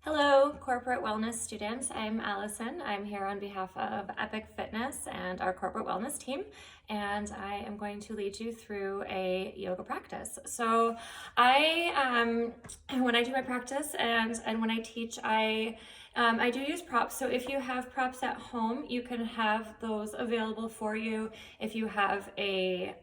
Hello, corporate wellness students. I'm Alison. I'm here on behalf of Epic Fitness and our corporate wellness team, and I am going to lead you through a yoga practice. So when I do my practice and when I teach, I do use props. So if you have props at home, you can have those available for you. If you have a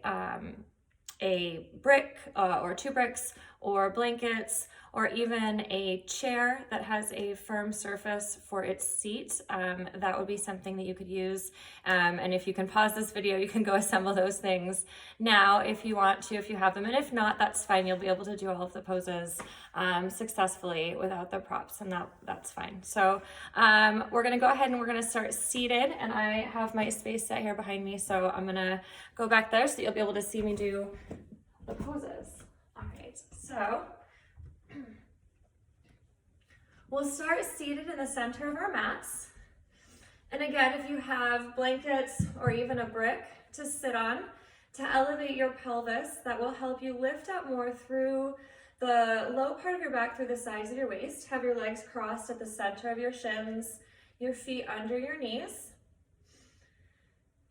brick or two bricks or blankets, or even a chair that has a firm surface for its seat, that would be something that you could use. And if you can pause this video, you can go assemble those things now if you want to, if you have them. And if not, that's fine. You'll be able to do all of the poses successfully without the props, and that's fine. So we're gonna go ahead and we're gonna start seated, and I have my space set here behind me, so I'm gonna go back there so that you'll be able to see me do the poses. All right, so we'll start seated in the center of our mats. And again, if you have blankets or even a brick to sit on to elevate your pelvis, that will help you lift up more through the low part of your back, through the sides of your waist. Have your legs crossed at the center of your shins, your feet under your knees.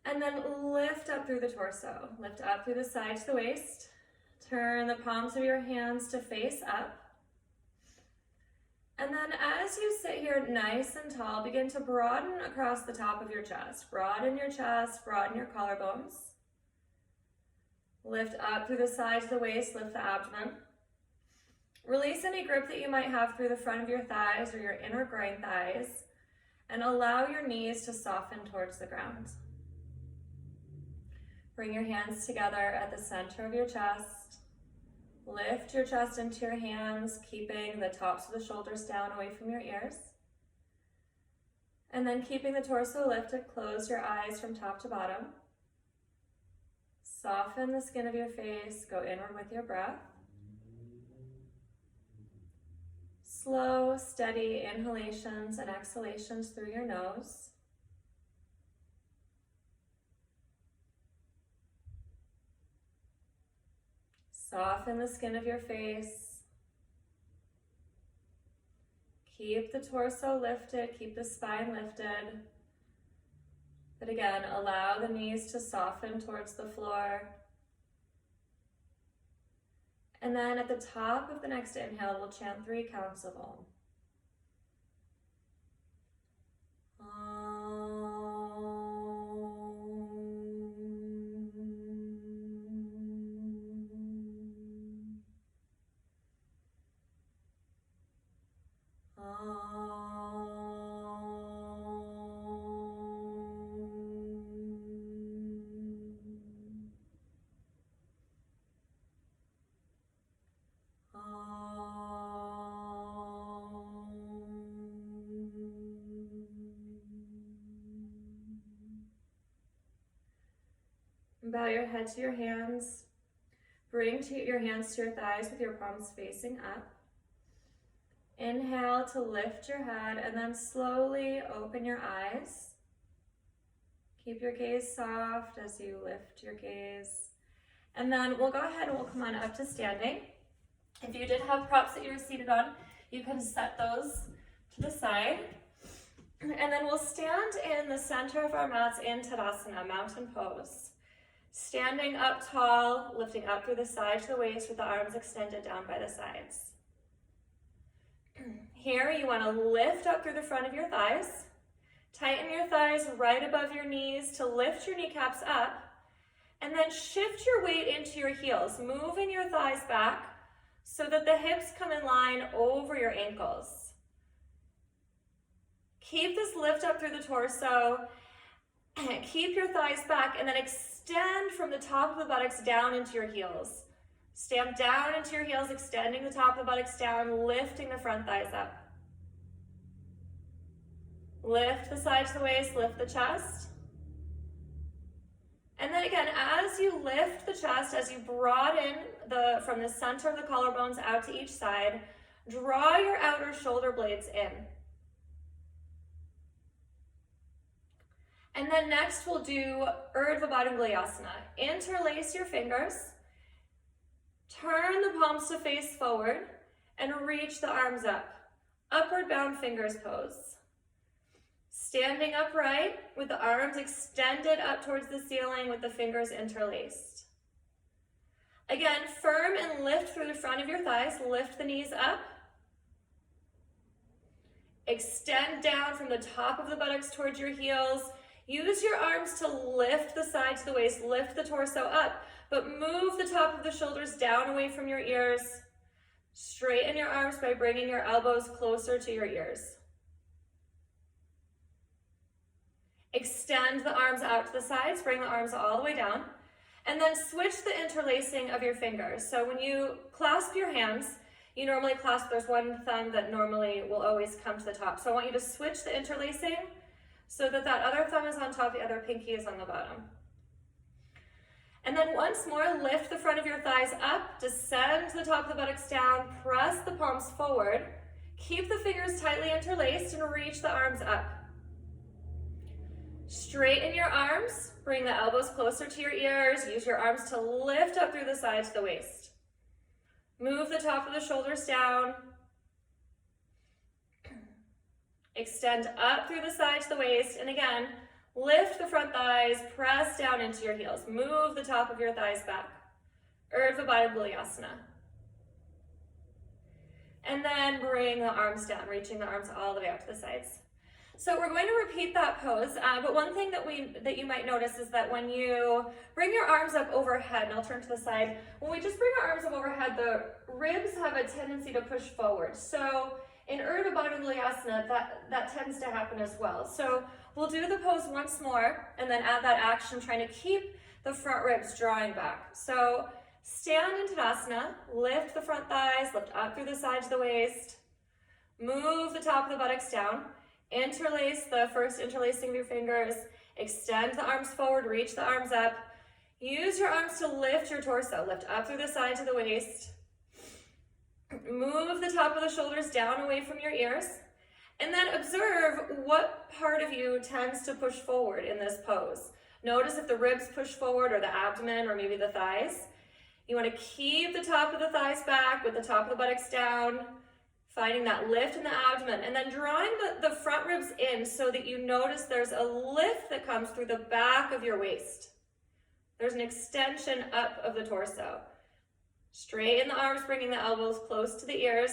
And then lift up through the torso. Lift up through the sides of the waist. Turn the palms of your hands to face up. And then as you sit here nice and tall, begin to broaden across the top of your chest. Broaden your chest, broaden your collarbones. Lift up through the sides of the waist, lift the abdomen. Release any grip that you might have through the front of your thighs or your inner groin thighs, and allow your knees to soften towards the ground. Bring your hands together at the center of your chest. Lift your chest into your hands, keeping the tops of the shoulders down away from your ears. And then keeping the torso lifted, close your eyes from top to bottom. Soften the skin of your face, go inward with your breath. Slow, steady inhalations and exhalations through your nose. Soften the skin of your face. Keep the torso lifted, keep the spine lifted. But again, allow the knees to soften towards the floor. And then at the top of the next inhale, we'll chant 3 counts of Om. Bow your head to your hands. Bring your hands to your thighs with your palms facing up. Inhale to lift your head, and then slowly open your eyes. Keep your gaze soft as you lift your gaze. And then we'll go ahead and we'll come on up to standing. If you did have props that you were seated on, you can set those to the side. And then we'll stand in the center of our mats in Tadasana, mountain pose. Standing up tall, lifting up through the side to the waist with the arms extended down by the sides. Here you want to lift up through the front of your thighs. Tighten your thighs right above your knees to lift your kneecaps up. And then shift your weight into your heels, moving your thighs back so that the hips come in line over your ankles. Keep this lift up through the torso. Keep your thighs back, and then extend from the top of the buttocks down into your heels. Stamp down into your heels, extending the top of the buttocks down, lifting the front thighs up. Lift the sides of the waist, lift the chest. And then again, as you lift the chest, as you broaden from the center of the collarbones out to each side, draw your outer shoulder blades in. And then next we'll do Urdhva Baddhanguliyasana. Interlace your fingers, turn the palms to face forward, and reach the arms up. Upward bound fingers pose. Standing upright with the arms extended up towards the ceiling with the fingers interlaced. Again, firm and lift through the front of your thighs. Lift the knees up. Extend down from the top of the buttocks towards your heels. Use your arms to lift the sides of the waist, lift the torso up, but move the top of the shoulders down away from your ears. Straighten your arms by bringing your elbows closer to your ears. Extend the arms out to the sides, bring the arms all the way down, and then switch the interlacing of your fingers. So when you clasp your hands, you normally clasp, there's one thumb that normally will always come to the top. So I want you to switch the interlacing so that that other thumb is on top, the other pinky is on the bottom. And then once more, lift the front of your thighs up, descend the top of the buttocks down, press the palms forward, keep the fingers tightly interlaced and reach the arms up. Straighten your arms, bring the elbows closer to your ears, use your arms to lift up through the sides of the waist. Move the top of the shoulders down. Extend up through the sides of the waist, and again, lift the front thighs, press down into your heels. Move the top of your thighs back. Urdhva Baddhanguliyasana. And then bring the arms down, reaching the arms all the way out to the sides. So we're going to repeat that pose, but one thing that you might notice is that when you bring your arms up overhead, and I'll turn to the side, when we just bring our arms up overhead, the ribs have a tendency to push forward. So in Urdhva Baddhanguliyasana, that tends to happen as well. So we'll do the pose once more, and then add that action, trying to keep the front ribs drawing back. So stand in Tadasana, lift the front thighs, lift up through the sides of the waist, move the top of the buttocks down, interlace the first interlacing of your fingers, extend the arms forward, reach the arms up, use your arms to lift your torso, lift up through the sides of the waist, move the top of the shoulders down away from your ears, and then observe what part of you tends to push forward in this pose. Notice if the ribs push forward or the abdomen or maybe the thighs. You want to keep the top of the thighs back with the top of the buttocks down, finding that lift in the abdomen, and then drawing the front ribs in so that you notice there's a lift that comes through the back of your waist. There's an extension up of the torso. Straighten the arms, bringing the elbows close to the ears,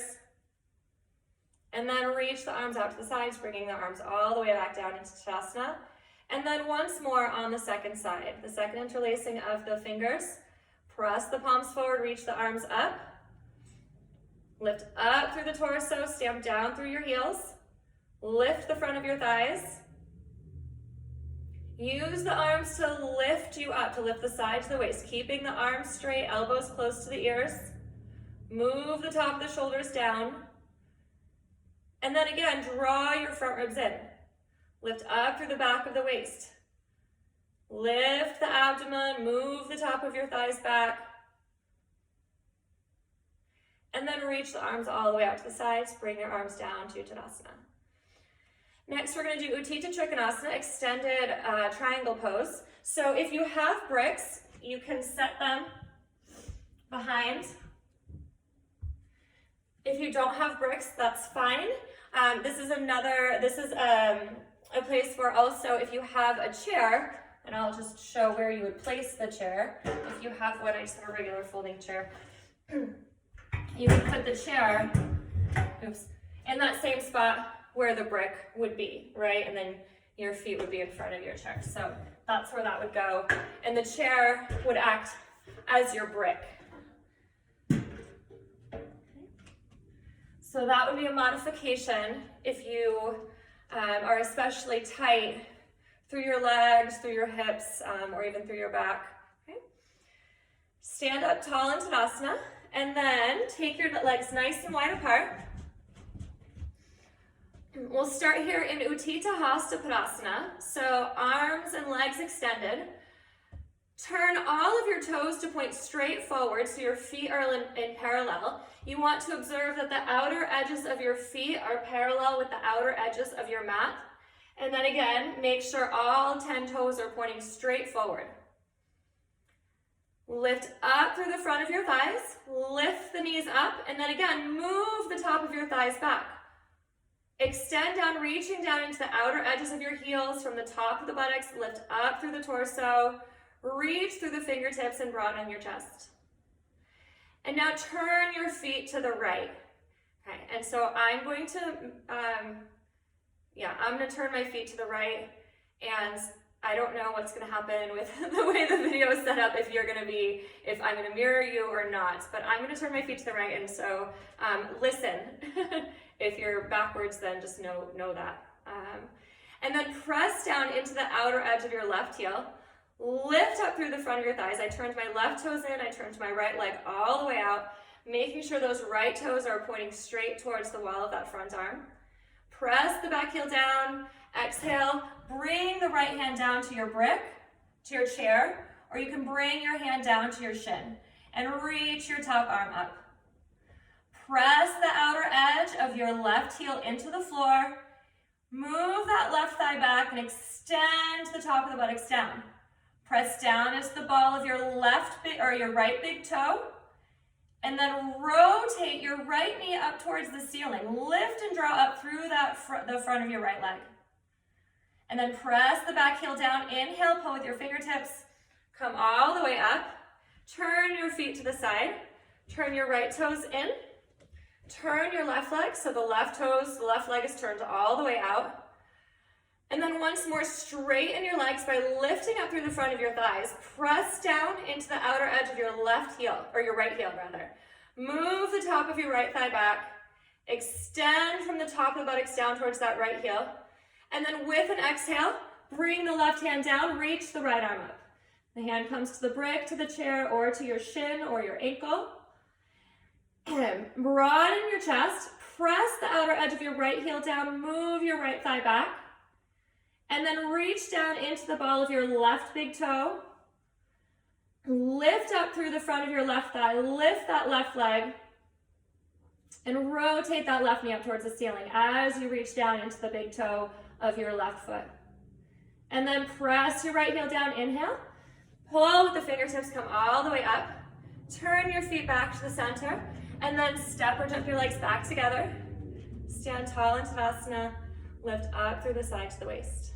and then reach the arms out to the sides, bringing the arms all the way back down into Tadasana. And then once more on the second side, the second interlacing of the fingers. Press the palms forward, reach the arms up. Lift up through the torso, stamp down through your heels. Lift the front of your thighs. Use the arms to lift you up, to lift the sides of the waist, keeping the arms straight, elbows close to the ears. Move the top of the shoulders down. And then again, draw your front ribs in. Lift up through the back of the waist. Lift the abdomen, move the top of your thighs back. And then reach the arms all the way out to the sides. Bring your arms down to Tadasana. Next, we're going to do Utthita Trikonasana, extended triangle pose. So if you have bricks, you can set them behind. If you don't have bricks, that's fine. This is a place where also if you have a chair, and I'll just show where you would place the chair. If you have one, I just have a regular folding chair. You can put the chair, in that same spot where the brick would be, right? And then your feet would be in front of your chair. So that's where that would go. And the chair would act as your brick. So that would be a modification if you are especially tight through your legs, through your hips, or even through your back. Okay? Stand up tall in Tadasana. And then take your legs nice and wide apart. We'll start here in Utthita Hastasana. So arms and legs extended. Turn all of your toes to point straight forward so your feet are in parallel. You want to observe that the outer edges of your feet are parallel with the outer edges of your mat. And then again, make sure all 10 toes are pointing straight forward. Lift up through the front of your thighs, lift the knees up, and then again, move the top of your thighs back. Extend down, reaching down into the outer edges of your heels from the top of the buttocks, lift up through the torso, reach through the fingertips and broaden your chest. And now turn your feet to the right. Okay, and so I'm going to, I'm going to turn my feet to the right, and I don't know what's going to happen with the way the video is set up, if I'm going to mirror you or not, but I'm going to turn my feet to the right, and so listen. If you're backwards, then just know that. And then press down into the outer edge of your left heel. Lift up through the front of your thighs. I turned my left toes in, I turned my right leg all the way out, making sure those right toes are pointing straight towards the wall of that front arm. Press the back heel down, exhale, bring the right hand down to your brick, to your chair, or you can bring your hand down to your shin and reach your top arm up. Press the outer edge of your left heel into the floor, move that left thigh back and extend the top of the buttocks down. Press down into the ball of your your right big toe, and then rotate your right knee up towards the ceiling. Lift and draw up through the front of your right leg. And then press the back heel down. Inhale, pull with your fingertips. Come all the way up. Turn your feet to the side. Turn your right toes in. Turn your left leg, so the left leg is turned all the way out. And then once more, straighten your legs by lifting up through the front of your thighs. Press down into the outer edge of your left heel, or your right heel rather. Move the top of your right thigh back. Extend from the top of the buttocks down towards that right heel. And then with an exhale, bring the left hand down, reach the right arm up. The hand comes to the brick, to the chair, or to your shin or your ankle. Broaden your chest, press the outer edge of your right heel down, move your right thigh back, and then reach down into the ball of your left big toe. Lift up through the front of your left thigh, lift that left leg, and rotate that left knee up towards the ceiling as you reach down into the big toe of your left foot. And then press your right heel down, inhale, pull with the fingertips, come all the way up, turn your feet back to the center, and then step or jump your legs back together. Stand tall in Tadasana, lift up through the side to the waist.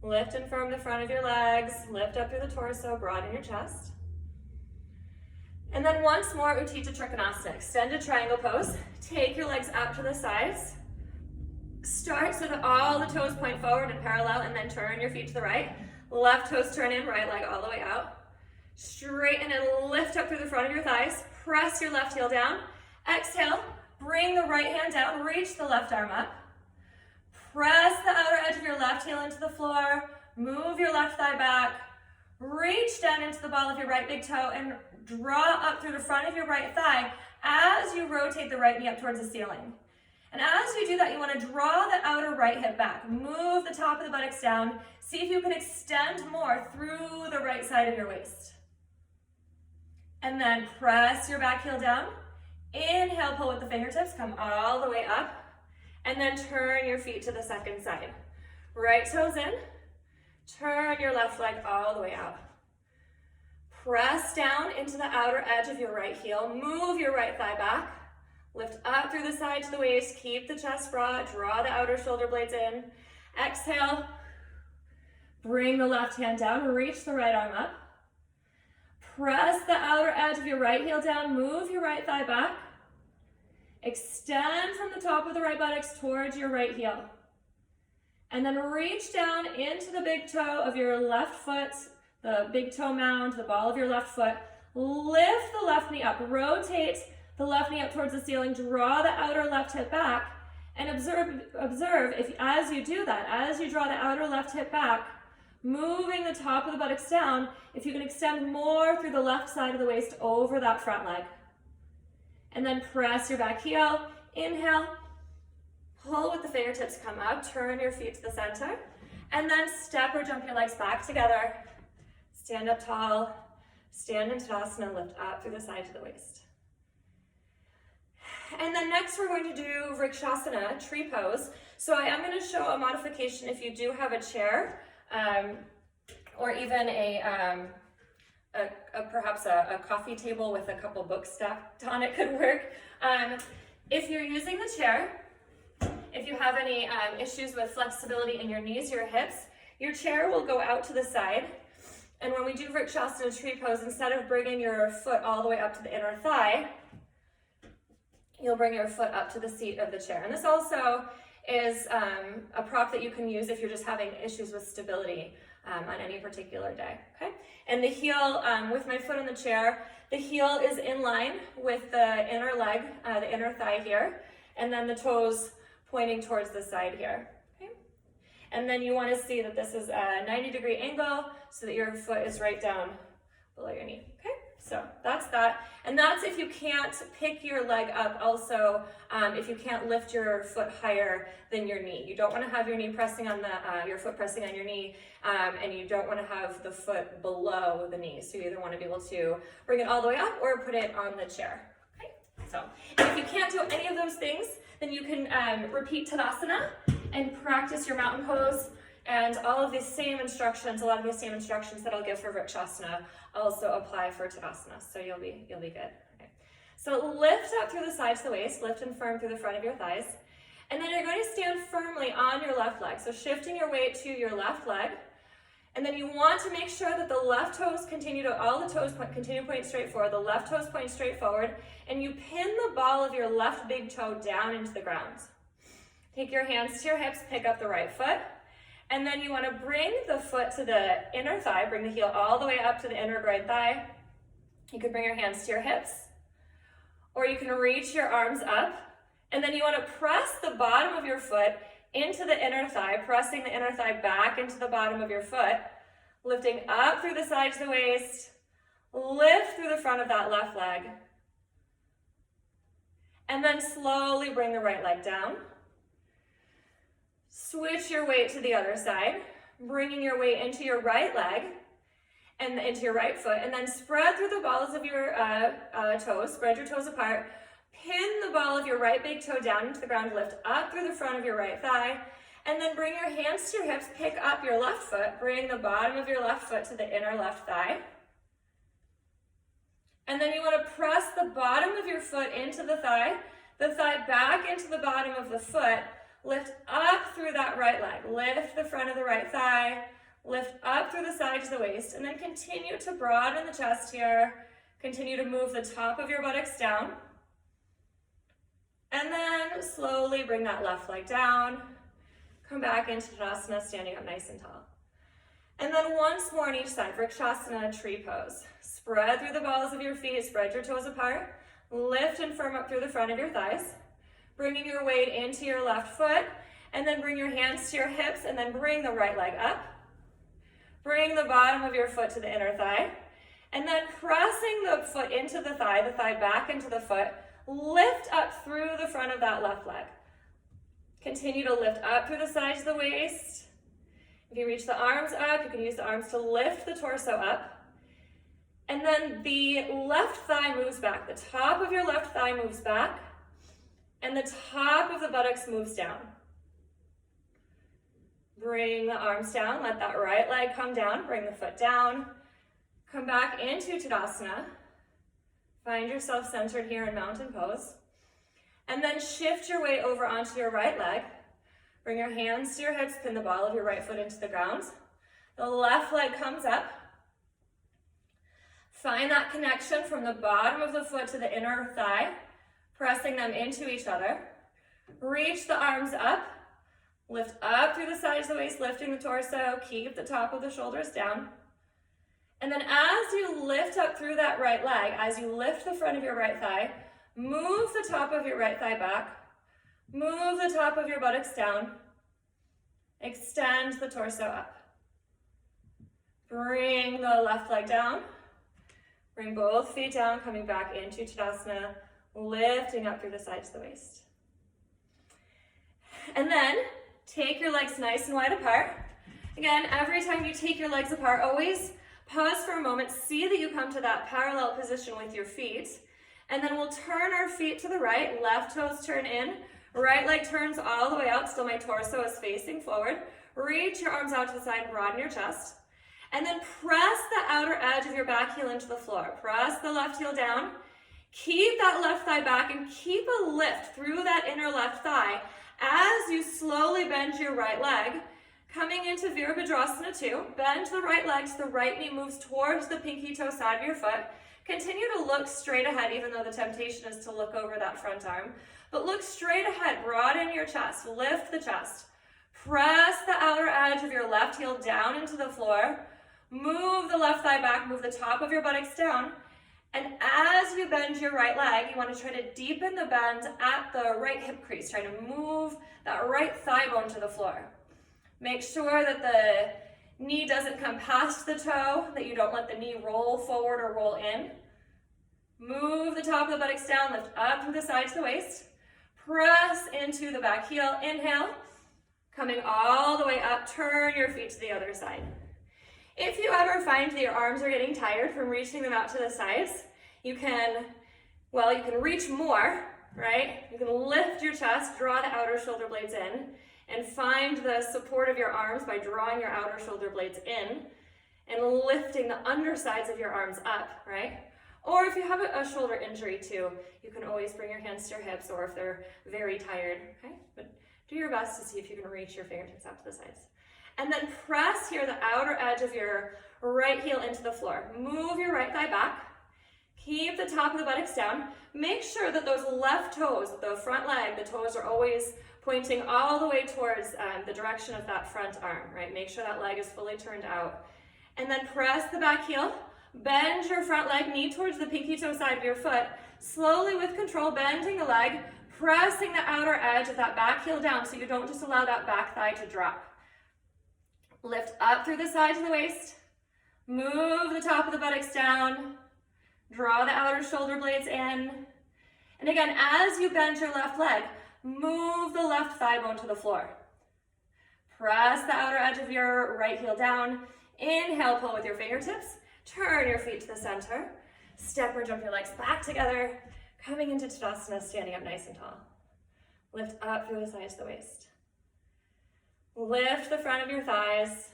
Lift and firm the front of your legs, lift up through the torso, broaden your chest. And then once more, Utthita Trikonasana, extended triangle pose. Take your legs out to the sides. Start so that all the toes point forward and parallel, and then turn your feet to the right. Left toes turn in, right leg all the way out. Straighten and lift up through the front of your thighs. Press your left heel down. Exhale, bring the right hand down, reach the left arm up. Press the outer edge of your left heel into the floor. Move your left thigh back. Reach down into the ball of your right big toe and draw up through the front of your right thigh as you rotate the right knee up towards the ceiling. And as you do that, you want to draw the outer right hip back. Move the top of the buttocks down. See if you can extend more through the right side of your waist. And then press your back heel down. Inhale, pull with the fingertips, come all the way up. And then turn your feet to the second side. Right toes in. Turn your left leg all the way out. Press down into the outer edge of your right heel. Move your right thigh back. Lift up through the side to the waist. Keep the chest broad. Draw the outer shoulder blades in. Exhale. Bring the left hand down. Reach the right arm up. Press the outer edge of your right heel down. Move your right thigh back. Extend from the top of the right buttocks towards your right heel. And then reach down into the big toe of your left foot, the big toe mound, the ball of your left foot. Lift the left knee up. Rotate the left knee up towards the ceiling. Draw the outer left hip back. And observe if as you do that, as you draw the outer left hip back, moving the top of the buttocks down, if you can extend more through the left side of the waist over that front leg. And then press your back heel. Inhale. Pull with the fingertips, come up, turn your feet to the center, and then step or jump your legs back together. Stand up tall, stand in Tadasana, lift up through the side to the waist. And then next we're going to do Vrksasana, tree pose. So I am going to show a modification if you do have a chair, or even perhaps a coffee table with a couple books stacked on it could work. If you're using the chair, if you have any issues with flexibility in your knees, your hips, your chair will go out to the side. And when we do Vrksasana tree pose, instead of bringing your foot all the way up to the inner thigh, you'll bring your foot up to the seat of the chair. And this also is a prop that you can use if you're just having issues with stability on any particular day, okay? And the heel, with my foot on the chair, the heel is in line with the inner leg, the inner thigh here, and then the toes pointing towards the side here, okay? And then you want to see that this is a 90-degree angle so that your foot is right down below your knee, okay? So that's that. And that's if you can't pick your leg up also, if you can't lift your foot higher than your knee. You don't want to have your knee pressing on your foot pressing on your knee, and you don't want to have the foot below the knee. So you either want to be able to bring it all the way up or put it on the chair, okay? So if you can't do any of those things, then you can repeat Tadasana and practice your mountain pose. And all of these same instructions, a lot of the same instructions that I'll give for Vrksasana also apply for Tadasana, so you'll be good. Okay. So lift up through the sides of the waist, lift and firm through the front of your thighs, and then you're going to stand firmly on your left leg. So shifting your weight to your left leg, and then you want to make sure that the left toes all the toes continue pointing straight forward. The left toes point straight forward, and you pin the ball of your left big toe down into the ground. Take your hands to your hips, pick up the right foot. And then you want to bring the foot to the inner thigh, bring the heel all the way up to the inner right thigh. You can bring your hands to your hips, or you can reach your arms up, and then you want to press the bottom of your foot into the inner thigh, pressing the inner thigh back into the bottom of your foot, lifting up through the sides of the waist, lift through the front of that left leg, and then slowly bring the right leg down. Switch your weight to the other side, bringing your weight into your right leg and into your right foot, and then spread through the balls of your toes, spread your toes apart, pin the ball of your right big toe down into the ground, lift up through the front of your right thigh, and then bring your hands to your hips, pick up your left foot, bring the bottom of your left foot to the inner left thigh, and then you want to press the bottom of your foot into the thigh back into the bottom of the foot. Lift up through that right leg, lift the front of the right thigh, lift up through the sides of the waist, and then continue to broaden the chest here. Continue to move the top of your buttocks down. And then slowly bring that left leg down. Come back into Tadasana, standing up nice and tall. And then once more on each side, Vrksasana tree pose. Spread through the balls of your feet, spread your toes apart, lift and firm up through the front of your thighs. Bringing your weight into your left foot, and then bring your hands to your hips, and then bring the right leg up. Bring the bottom of your foot to the inner thigh, and then pressing the foot into the thigh back into the foot, lift up through the front of that left leg. Continue to lift up through the sides of the waist. If you reach the arms up, you can use the arms to lift the torso up. And then the left thigh moves back. The top of your left thigh moves back. And the top of the buttocks moves down. Bring the arms down, let that right leg come down, bring the foot down. Come back into Tadasana. Find yourself centered here in mountain pose. And then shift your weight over onto your right leg. Bring your hands to your hips, pin the ball of your right foot into the ground. The left leg comes up. Find that connection from the bottom of the foot to the inner thigh. Pressing them into each other. Reach the arms up. Lift up through the sides of the waist, lifting the torso. Keep the top of the shoulders down. And then as you lift up through that right leg, as you lift the front of your right thigh, move the top of your right thigh back. Move the top of your buttocks down. Extend the torso up. Bring the left leg down. Bring both feet down, coming back into Tadasana. Lifting up through the sides of the waist. And then take your legs nice and wide apart. Again, every time you take your legs apart, always pause for a moment, see that you come to that parallel position with your feet, and then we'll turn our feet to the right, left toes turn in, right leg turns all the way out, still my torso is facing forward. Reach your arms out to the side, broaden your chest, and then press the outer edge of your back heel into the floor. Press the left heel down. Keep that left thigh back and keep a lift through that inner left thigh As you slowly bend your right leg, coming into Virabhadrasana II, bend the right leg so the right knee moves towards the pinky toe side of your foot. Continue to look straight ahead, even though the temptation is to look over that front arm. But look straight ahead, broaden your chest, lift the chest. Press the outer edge of your left heel down into the floor. Move the left thigh back, move the top of your buttocks down. And as you bend your right leg, you want to try to deepen the bend at the right hip crease, trying to move that right thigh bone to the floor. Make sure that the knee doesn't come past the toe, that you don't let the knee roll forward or roll in. Move the top of the buttocks down, lift up through the sides of the waist. Press into the back heel, inhale. Coming all the way up, turn your feet to the other side. If you ever find that your arms are getting tired from reaching them out to the sides, you can reach more, right? You can lift your chest, draw the outer shoulder blades in, and find the support of your arms by drawing your outer shoulder blades in and lifting the undersides of your arms up, right? Or if you have a shoulder injury too, you can always bring your hands to your hips, or if they're very tired, okay? But do your best to see if you can reach your fingertips out to the sides. And then press here the outer edge of your right heel into the floor. Move your right thigh back. Keep the top of the buttocks down. Make sure that those left toes, the front leg, the toes are always pointing all the way towards the direction of that front arm, right? Make sure that leg is fully turned out. And then press the back heel. Bend your front leg, knee towards the pinky toe side of your foot. Slowly with control, bending the leg, pressing the outer edge of that back heel down so you don't just allow that back thigh to drop. Lift up through the sides of the waist. Move the top of the buttocks down. Draw the outer shoulder blades in. And again, as you bend your left leg, move the left thigh bone to the floor. Press the outer edge of your right heel down. Inhale, pull with your fingertips. Turn your feet to the center. Step or jump your legs back together. Coming into Tadasana, standing up nice and tall. Lift up through the sides of the waist. Lift the front of your thighs.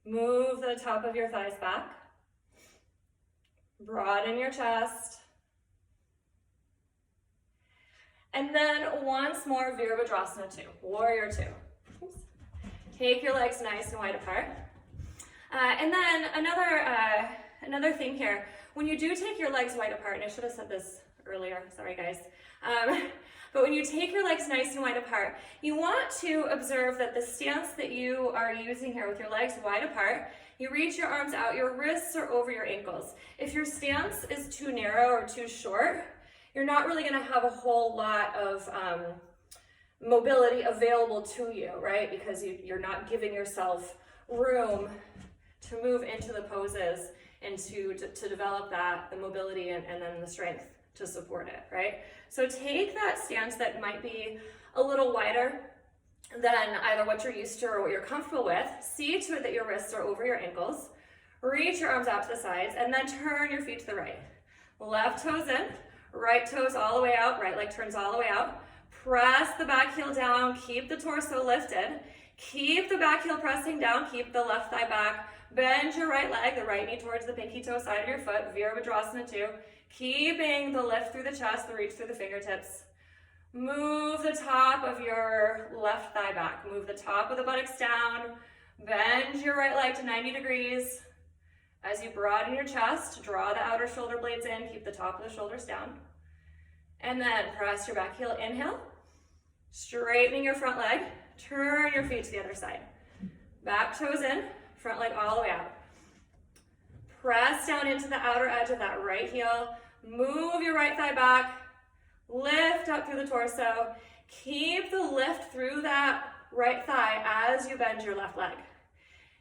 Move the top of your thighs back. Broaden your chest. And then once more, Virabhadrasana II, Warrior II. Oops. Take your legs nice and wide apart. And then another thing here, when you do take your legs wide apart, and I should have said this earlier, sorry guys, but when you take your legs nice and wide apart, you want to observe that the stance that you are using here with your legs wide apart, you reach your arms out, your wrists are over your ankles. If your stance is too narrow or too short, you're not really gonna have a whole lot of mobility available to you, right? Because you're not giving yourself room to move into the poses and to develop the mobility and then the strength to support it, right? So take that stance that might be a little wider than either what you're used to or what you're comfortable with. See to it that your wrists are over your ankles. Reach your arms out to the sides and then turn your feet to the right. Left toes in, right toes all the way out, right leg turns all the way out. Press the back heel down, keep the torso lifted. Keep the back heel pressing down, keep the left thigh back. Bend your right leg, the right knee towards the pinky toe side of your foot, Virabhadrasana II. Keeping the lift through the chest, the reach through the fingertips. Move the top of your left thigh back. Move the top of the buttocks down. Bend your right leg to 90 degrees. As you broaden your chest, draw the outer shoulder blades in, keep the top of the shoulders down. And then press your back heel, inhale. Straightening your front leg. Turn your feet to the other side. Back toes in, front leg all the way out. Press down into the outer edge of that right heel. Move your right thigh back. Lift up through the torso. Keep the lift through that right thigh as you bend your left leg.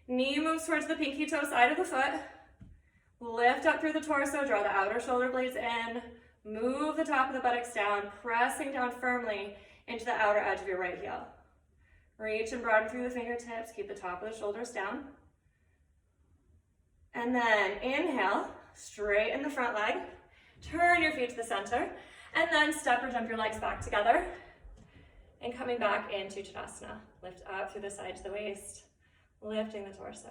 Knee moves towards the pinky toe side of the foot. Lift up through the torso, draw the outer shoulder blades in. Move the top of the buttocks down, pressing down firmly into the outer edge of your right heel. Reach and broaden through the fingertips, keep the top of the shoulders down. And then inhale, straighten the front leg, turn your feet to the center, and then step or jump your legs back together. And coming back into Tadasana. Lift up through the sides of the waist, lifting the torso.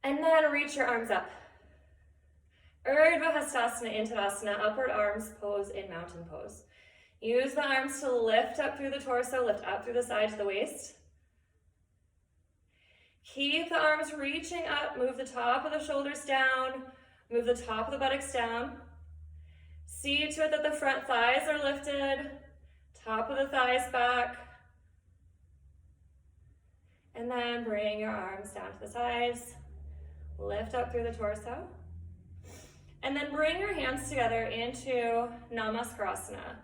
And then reach your arms up. Urdhva Hastasana in Tadasana, upward arms pose in mountain pose. Use the arms to lift up through the torso, lift up through the side to the waist. Keep the arms reaching up, move the top of the shoulders down, move the top of the buttocks down. See to it that the front thighs are lifted, top of the thighs back. And then bring your arms down to the sides, lift up through the torso. And then bring your hands together into Namaskarasana,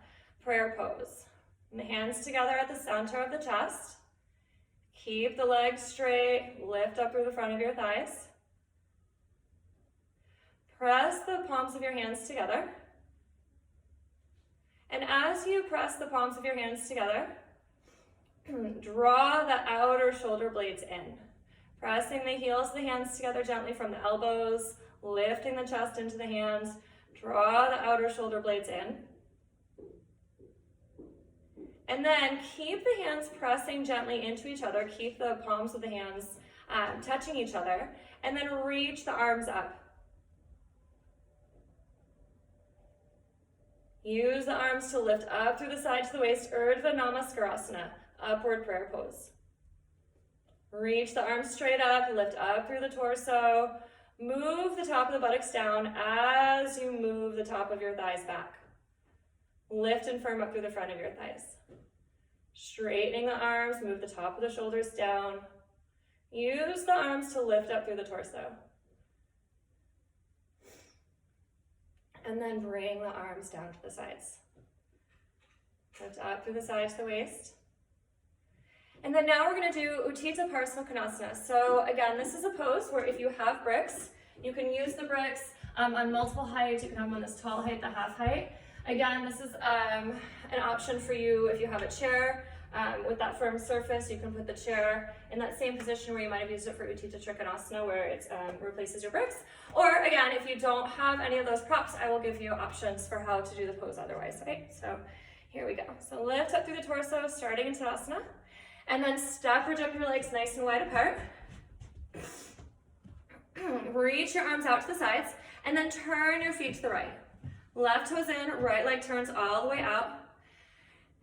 prayer pose. And the hands together at the center of the chest. Keep the legs straight, lift up through the front of your thighs. Press the palms of your hands together. And as you press the palms of your hands together, draw the outer shoulder blades in. Pressing the heels of the hands together gently from the elbows, lifting the chest into the hands. Draw the outer shoulder blades in. And then keep the hands pressing gently into each other. Keep the palms of the hands touching each other. And then reach the arms up. Use the arms to lift up through the side to the waist. Urdhva Namaskarasana, upward prayer pose. Reach the arms straight up, lift up through the torso. Move the top of the buttocks down as you move the top of your thighs back. Lift and firm up through the front of your thighs. Straightening the arms, move the top of the shoulders down. Use the arms to lift up through the torso. And then bring the arms down to the sides. Lift up through the side to the waist. And then now we're going to do Utthita Parsvakonasana. So again, this is a pose where if you have bricks, you can use the bricks on multiple heights. You can have them on this tall height, the half height. Again, this is an option for you if you have a chair with that firm surface. You can put the chair in that same position where you might have used it for Utthita Trikonasana, where it replaces your bricks. Or again, if you don't have any of those props, I will give you options for how to do the pose otherwise. Okay, so here we go. So lift up through the torso, starting in Tadasana. And then step or jump your legs nice and wide apart. Reach your arms out to the sides, and then turn your feet to the right. Left toes in, right leg turns all the way out.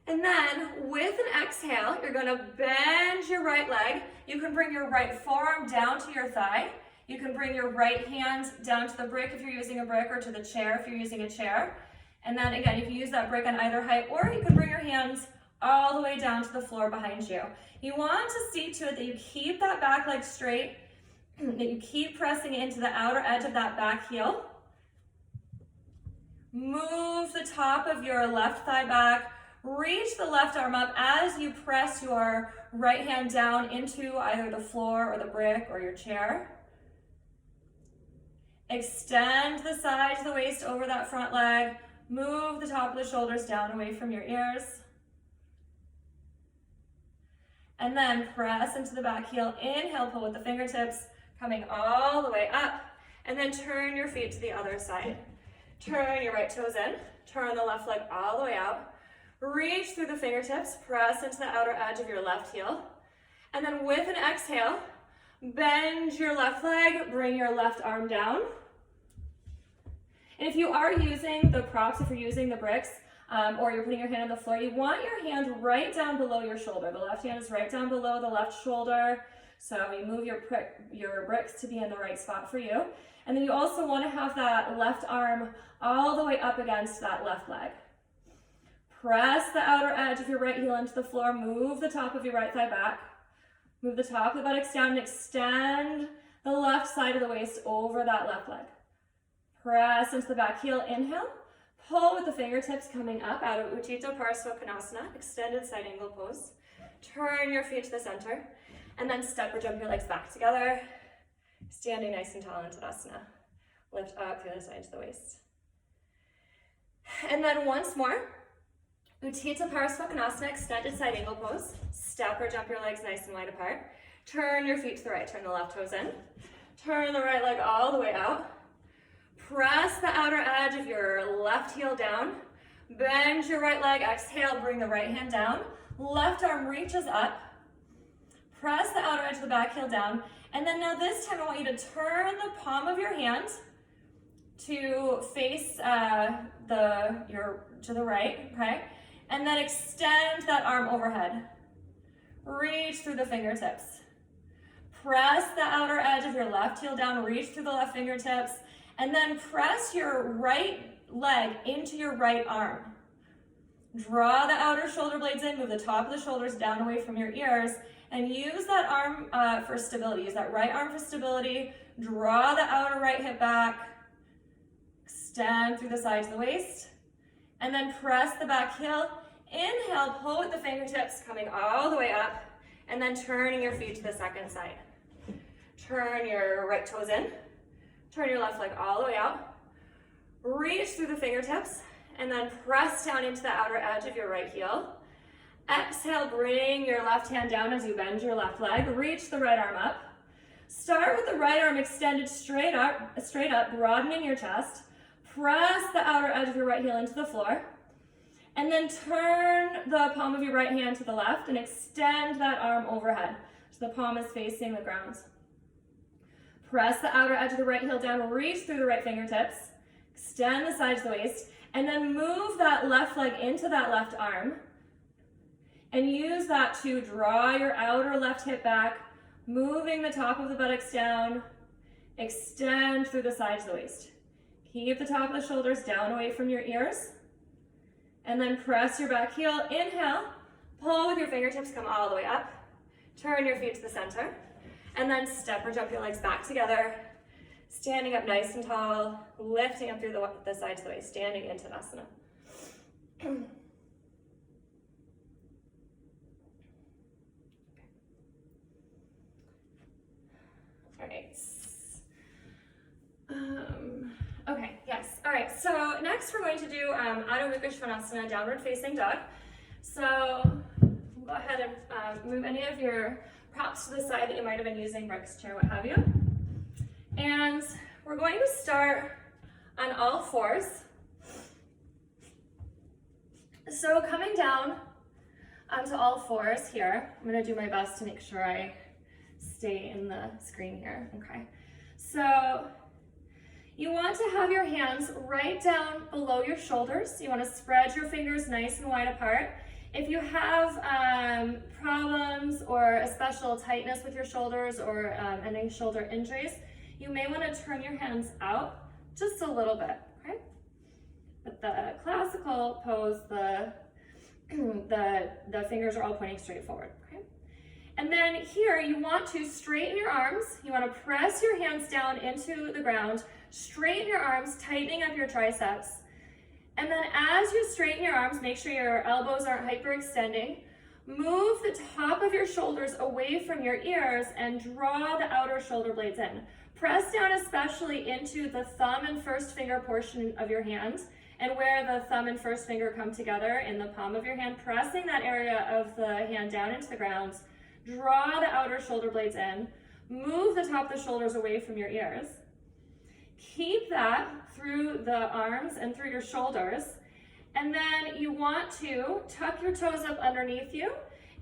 And then with an exhale, you're gonna bend your right leg. You can bring your right forearm down to your thigh. You can bring your right hand down to the brick if you're using a brick, or to the chair if you're using a chair. And then again, you can use that brick on either height, or you can bring your hands all the way down to the floor behind you. You want to see to it that you keep that back leg straight, that you keep pressing into the outer edge of that back heel. Move the top of your left thigh back. Reach the left arm up as you press your right hand down into either the floor or the brick or your chair. Extend the sides of the waist over that front leg. Move the top of the shoulders down away from your ears. And then press into the back heel. Inhale, pull with the fingertips, coming all the way up. And then turn your feet to the other side. Turn your right toes in. Turn the left leg all the way out. Reach through the fingertips. Press into the outer edge of your left heel. And then with an exhale, bend your left leg. Bring your left arm down. And if you are using the props, if you're using the bricks, or you're putting your hand on the floor, you want your hand right down below your shoulder. The left hand is right down below the left shoulder. So you move your bricks to be in the right spot for you. And then you also want to have that left arm all the way up against that left leg. Press the outer edge of your right heel into the floor. Move the top of your right thigh back. Move the top of the buttocks down and extend the left side of the waist over that left leg. Press into the back heel. Inhale. Pull with the fingertips coming up out of Utthita Parsvakonasana, extended side angle pose. Turn your feet to the center, and then step or jump your legs back together, standing nice and tall in Tadasana. Lift up through the sides of the waist. And then once more, Utthita Parsvakonasana, extended side angle pose. Step or jump your legs nice and wide apart. Turn your feet to the right, turn the left toes in. Turn the right leg all the way out. Press the outer edge of your left heel down. Bend your right leg, exhale, bring the right hand down. Left arm reaches up. Press the outer edge of the back heel down. And then now this time I want you to turn the palm of your hand to face to the right, okay? And then extend that arm overhead. Reach through the fingertips. Press the outer edge of your left heel down, reach through the left fingertips, and then press your right leg into your right arm. Draw the outer shoulder blades in, move the top of the shoulders down away from your ears, and use that arm for stability. Use that right arm for stability. Draw the outer right hip back. Extend through the sides of the waist. And then press the back heel. Inhale, pull with the fingertips, coming all the way up, and then turning your feet to the second side. Turn your right toes in. Turn your left leg all the way out. Reach through the fingertips, and then press down into the outer edge of your right heel. Exhale, bring your left hand down as you bend your left leg. Reach the right arm up. Start with the right arm extended straight up, broadening your chest. Press the outer edge of your right heel into the floor. And then turn the palm of your right hand to the left and extend that arm overhead so the palm is facing the ground. Press the outer edge of the right heel down, reach through the right fingertips, extend the sides of the waist, and then move that left leg into that left arm. And use that to draw your outer left hip back, moving the top of the buttocks down, extend through the sides of the waist. Keep the top of the shoulders down away from your ears. And then press your back heel, inhale, pull with your fingertips, come all the way up. Turn your feet to the center. And then step or jump your legs back together, standing up nice and tall, lifting up through the sides of the waist, standing into Tadasana. All right. Okay, yes. All right, so next we're going to do Adho Svanasana, downward facing dog. So go ahead and move any of your props to the side that you might have been using, Brooks chair, what have you. And we're going to start on all fours. So coming down onto all fours here, I'm going to do my best to make sure I stay in the screen here. Okay, so you want to have your hands right down below your shoulders. You want to spread your fingers nice and wide apart. If you have problems or a special tightness with your shoulders or any shoulder injuries, you may want to turn your hands out just a little bit, okay? But the classical pose, the fingers are all pointing straight forward, okay? And then here, you want to straighten your arms. You want to press your hands down into the ground, straighten your arms, tightening up your triceps. And then as you straighten your arms, make sure your elbows aren't hyperextending. Move the top of your shoulders away from your ears and draw the outer shoulder blades in. Press down especially into the thumb and first finger portion of your hand, and where the thumb and first finger come together in the palm of your hand, pressing that area of the hand down into the ground. Draw the outer shoulder blades in. Move the top of the shoulders away from your ears. Keep that through the arms and through your shoulders. And then you want to tuck your toes up underneath you.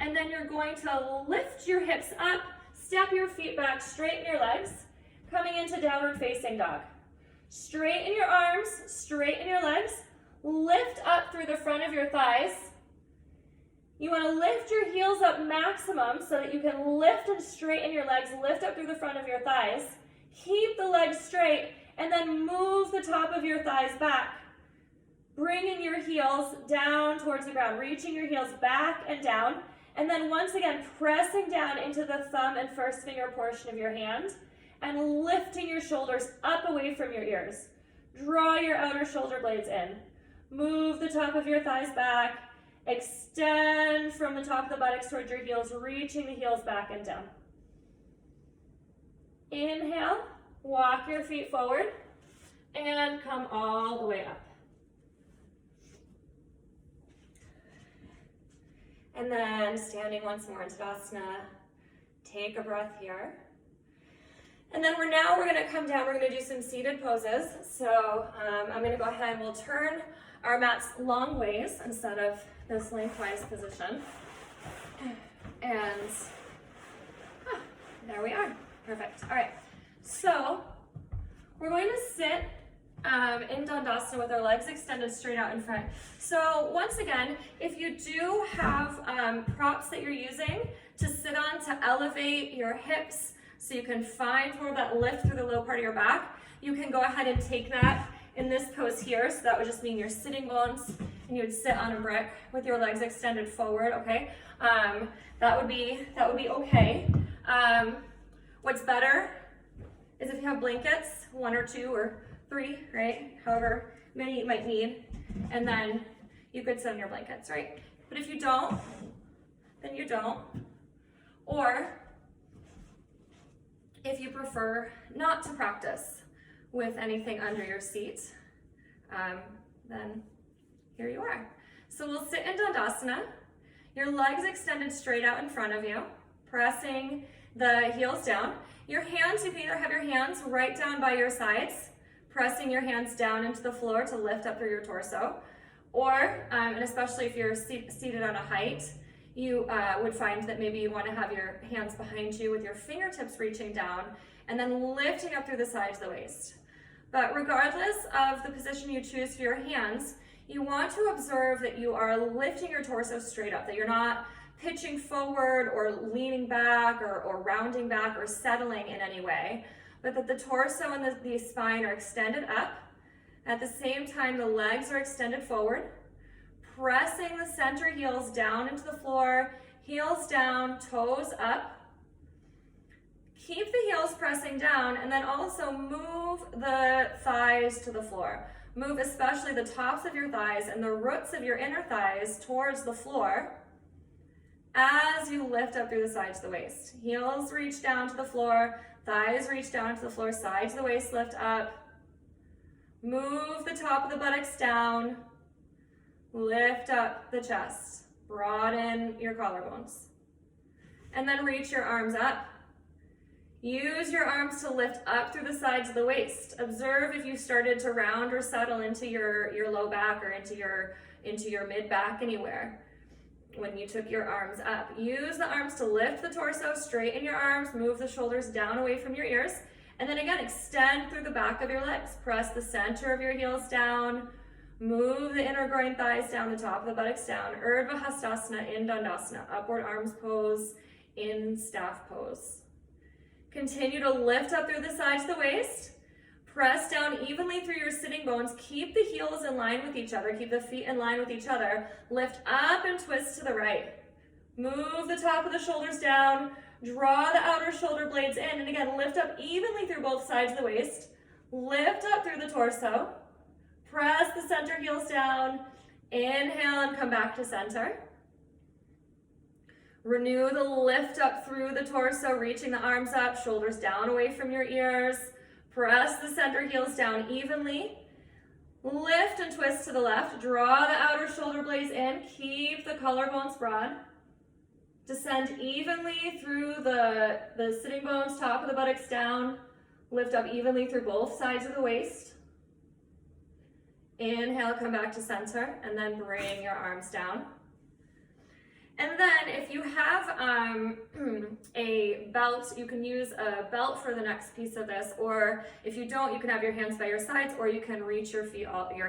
And then you're going to lift your hips up, step your feet back, straighten your legs, coming into downward facing dog. Straighten your arms, straighten your legs, lift up through the front of your thighs. You want to lift your heels up maximum so that you can lift and straighten your legs, lift up through the front of your thighs. Keep the legs straight, and then move the top of your thighs back. Bringing your heels down towards the ground, reaching your heels back and down, and then once again pressing down into the thumb and first finger portion of your hand, and lifting your shoulders up away from your ears. Draw your outer shoulder blades in. Move the top of your thighs back. Extend from the top of the buttocks towards your heels, reaching the heels back and down. Inhale, walk your feet forward, and come all the way up. And then standing once more in Tadasana, take a breath here. And then we're going to come down, we're going to do some seated poses. So I'm going to go ahead and we'll turn our mats long ways instead of this lengthwise position. And there we are. Perfect. All right. So we're going to sit in Dandasana with our legs extended straight out in front. So once again, if you do have props that you're using to sit on to elevate your hips so you can find more of that lift through the low part of your back, you can go ahead and take that in this pose here. So that would just mean your sitting bones, and you would sit on a brick with your legs extended forward, okay? That would be okay. What's better is if you have blankets, 1 or 2 or 3, right? However many you might need, and then you could sit on your blankets, right? But if you don't, then you don't. Or if you prefer not to practice with anything under your seat, then here you are. So we'll sit in Dandasana, your legs extended straight out in front of you, pressing the heels down. Your hands, you can either have your hands right down by your sides, pressing your hands down into the floor to lift up through your torso, or, and especially if you're seated on a height, you would find that maybe you want to have your hands behind you with your fingertips reaching down and then lifting up through the sides of the waist. But regardless of the position you choose for your hands, you want to observe that you are lifting your torso straight up, that you're not pitching forward or leaning back or rounding back or settling in any way, but that the torso and the spine are extended up. At the same time, the legs are extended forward, pressing the center heels down into the floor, heels down, toes up. Keep the heels pressing down, and then also move the thighs to the floor. Move especially the tops of your thighs and the roots of your inner thighs towards the floor as you lift up through the sides of the waist. Heels reach down to the floor, thighs reach down to the floor, sides of the waist lift up. Move the top of the buttocks down. Lift up the chest. Broaden your collarbones. And then reach your arms up. Use your arms to lift up through the sides of the waist. Observe if you started to round or settle into your low back or into your mid back anywhere when you took your arms up. Use the arms to lift the torso, straighten your arms, move the shoulders down away from your ears, and then again, extend through the back of your legs. Press the center of your heels down, move the inner groin thighs down, the top of the buttocks down. Urdhva Hastasana in Dandasana, upward arms pose in staff pose. Continue to lift up through the sides of the waist. Press down evenly through your sitting bones. Keep the heels in line with each other. Keep the feet in line with each other. Lift up and twist to the right. Move the top of the shoulders down. Draw the outer shoulder blades in. And again, lift up evenly through both sides of the waist. Lift up through the torso. Press the center heels down. Inhale and come back to center. Renew the lift up through the torso, reaching the arms up, shoulders down away from your ears. Press the center heels down evenly. Lift and twist to the left. Draw the outer shoulder blades in. Keep the collarbones broad. Descend evenly through the sitting bones, top of the buttocks down. Lift up evenly through both sides of the waist. Inhale, come back to center, and then bring your arms down. And then if you have a belt, you can use a belt for the next piece of this, or if you don't, you can have your hands by your sides, or you can reach your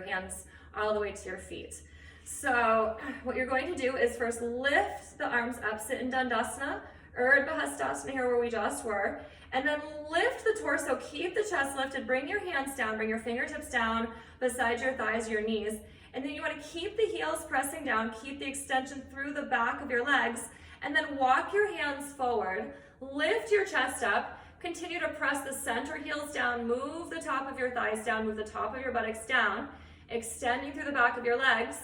hands all the way to your feet. So what you're going to do is first lift the arms up, sit in Dandasana, Urdhva Hastasana here where we just were, and then lift the torso, keep the chest lifted, bring your hands down, bring your fingertips down beside your thighs, your knees. And then you want to keep the heels pressing down, keep the extension through the back of your legs, and then walk your hands forward, lift your chest up, continue to press the center heels down, move the top of your thighs down, move the top of your buttocks down, extending through the back of your legs.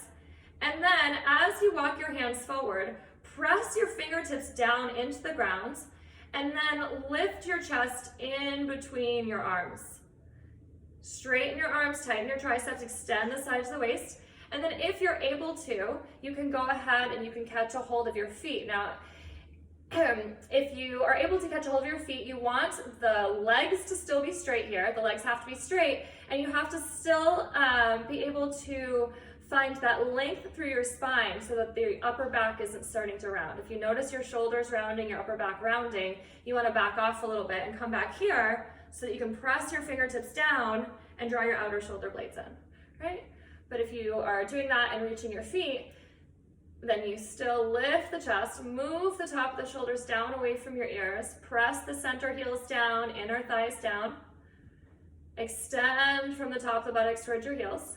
And then as you walk your hands forward, press your fingertips down into the ground, and then lift your chest in between your arms. Straighten your arms, tighten your triceps, extend the sides of the waist. And then if you're able to, you can go ahead and you can catch a hold of your feet. Now, if you are able to catch a hold of your feet, you want the legs to still be straight here. The legs have to be straight, and you have to still be able to find that length through your spine so that the upper back isn't starting to round. If you notice your shoulders rounding, your upper back rounding, you want to back off a little bit and come back here so that you can press your fingertips down and draw your outer shoulder blades in, right? But if you are doing that and reaching your feet, then you still lift the chest, move the top of the shoulders down away from your ears, press the center heels down, inner thighs down, extend from the top of the buttocks towards your heels.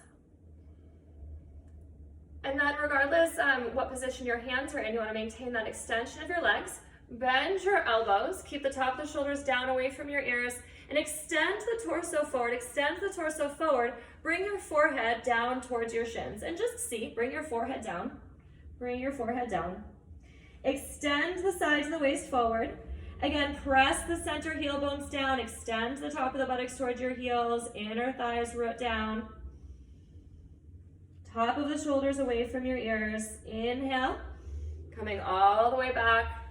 And then regardless what position your hands are in, you want to maintain that extension of your legs. Bend your elbows, keep the top of the shoulders down away from your ears, and extend the torso forward, extend the torso forward. Bring your forehead down towards your shins, and just see, bring your forehead down. Bring your forehead down. Extend the sides of the waist forward. Again, press the center heel bones down, extend the top of the buttocks towards your heels, inner thighs root down. Top of the shoulders away from your ears. Inhale, coming all the way back,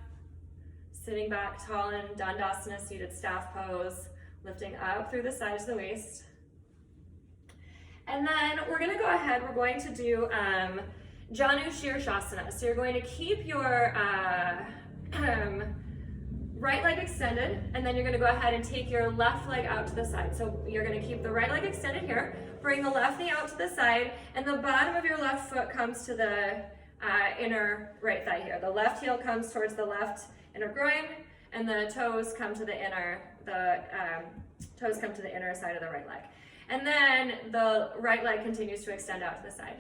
sitting back tall in Dandasana, seated staff pose, lifting up through the sides of the waist. And then we're gonna go ahead, we're going to do Janu Sirsasana. So you're going to keep your right leg extended, and then you're gonna go ahead and take your left leg out to the side. So you're gonna keep the right leg extended here, bring the left knee out to the side, and the bottom of your left foot comes to the inner right thigh here. The left heel comes towards the left inner groin, and the toes come to the inner, toes come to the inner side of the right leg. And then the right leg continues to extend out to the side.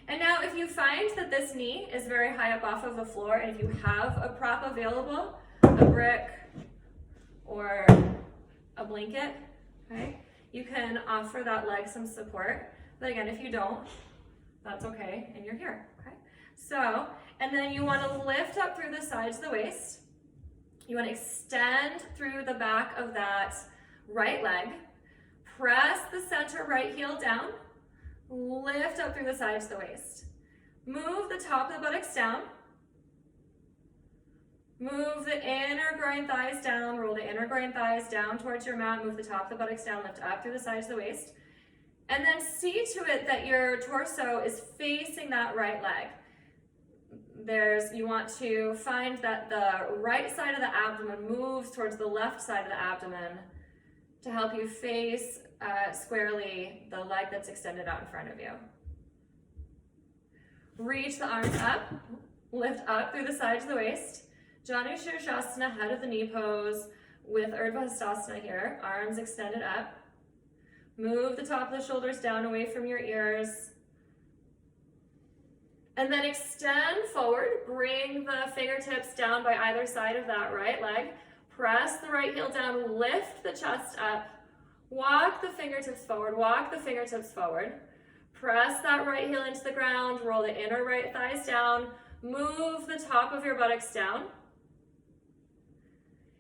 And now if you find that this knee is very high up off of the floor, and if you have a prop available, a brick or a blanket, okay, you can offer that leg some support. But again, if you don't, that's okay, and you're here, okay? So, and then you want to lift up through the sides of the waist. You want to extend through the back of that right leg. Press the center right heel down. Lift up through the sides of the waist. Move the top of the buttocks down. Move the inner groin thighs down. Roll the inner groin thighs down towards your mat. Move the top of the buttocks down. Lift up through the sides of the waist. And then see to it that your torso is facing that right leg. You want to find that the right side of the abdomen moves towards the left side of the abdomen to help you face squarely the leg that's extended out in front of you. Reach the arms up, lift up through the sides of the waist. Janu Sirsasana, head of the knee pose with Urdhva Hastasana here, arms extended up. Move the top of the shoulders down away from your ears. And then extend forward, bring the fingertips down by either side of that right leg. Press the right heel down, lift the chest up. Walk the fingertips forward, walk the fingertips forward. Press that right heel into the ground, roll the inner right thighs down. Move the top of your buttocks down.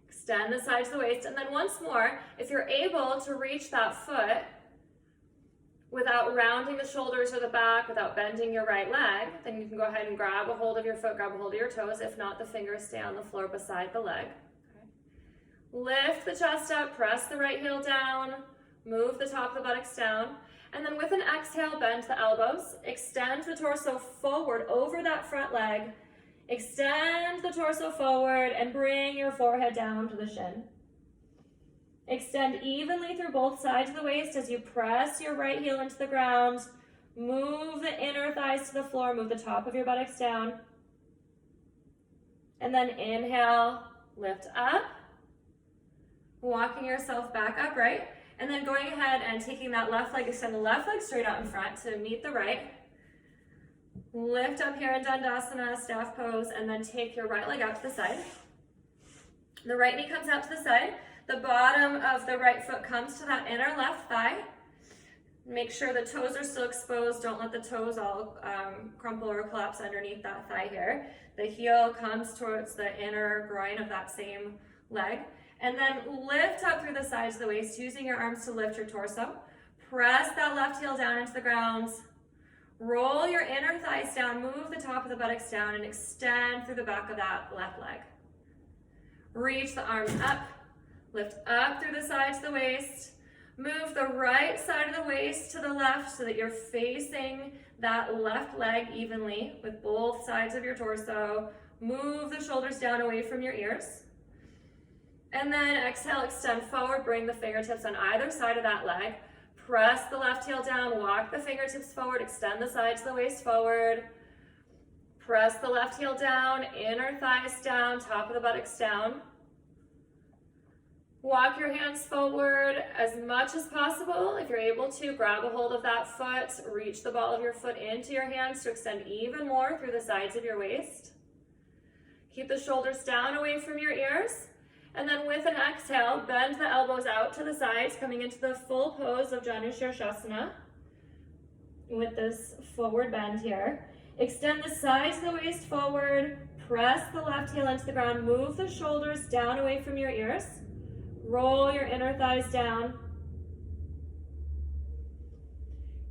Extend the sides of the waist, and then once more, if you're able to reach that foot without rounding the shoulders or the back, without bending your right leg, then you can go ahead and grab a hold of your foot, grab a hold of your toes. If not, the fingers stay on the floor beside the leg. Okay. Lift the chest up, press the right heel down, move the top of the buttocks down, and then with an exhale, bend the elbows, extend the torso forward over that front leg, extend the torso forward, and bring your forehead down to the shin. Extend evenly through both sides of the waist as you press your right heel into the ground. Move the inner thighs to the floor, move the top of your buttocks down. And then inhale, lift up, walking yourself back upright. And then going ahead and taking that left leg, extend the left leg straight out in front to meet the right. Lift up here in Dandasana, staff pose, and then take your right leg out to the side. The right knee comes out to the side. The bottom of the right foot comes to that inner left thigh. Make sure the toes are still exposed. Don't let the toes all crumple or collapse underneath that thigh here. The heel comes towards the inner groin of that same leg. And then lift up through the sides of the waist, using your arms to lift your torso. Press that left heel down into the ground. Roll your inner thighs down, move the top of the buttocks down, and extend through the back of that left leg. Reach the arms up, lift up through the sides of the waist. Move the right side of the waist to the left so that you're facing that left leg evenly with both sides of your torso. Move the shoulders down away from your ears. And then exhale, extend forward, bring the fingertips on either side of that leg. Press the left heel down, walk the fingertips forward, extend the sides of the waist forward. Press the left heel down, inner thighs down, top of the buttocks down. Walk your hands forward as much as possible. If you're able to, grab a hold of that foot, reach the ball of your foot into your hands to extend even more through the sides of your waist. Keep the shoulders down away from your ears. And then with an exhale, bend the elbows out to the sides, coming into the full pose of Janu Sirsasana with this forward bend here. Extend the sides of the waist forward, press the left heel into the ground, move the shoulders down away from your ears. Roll your inner thighs down.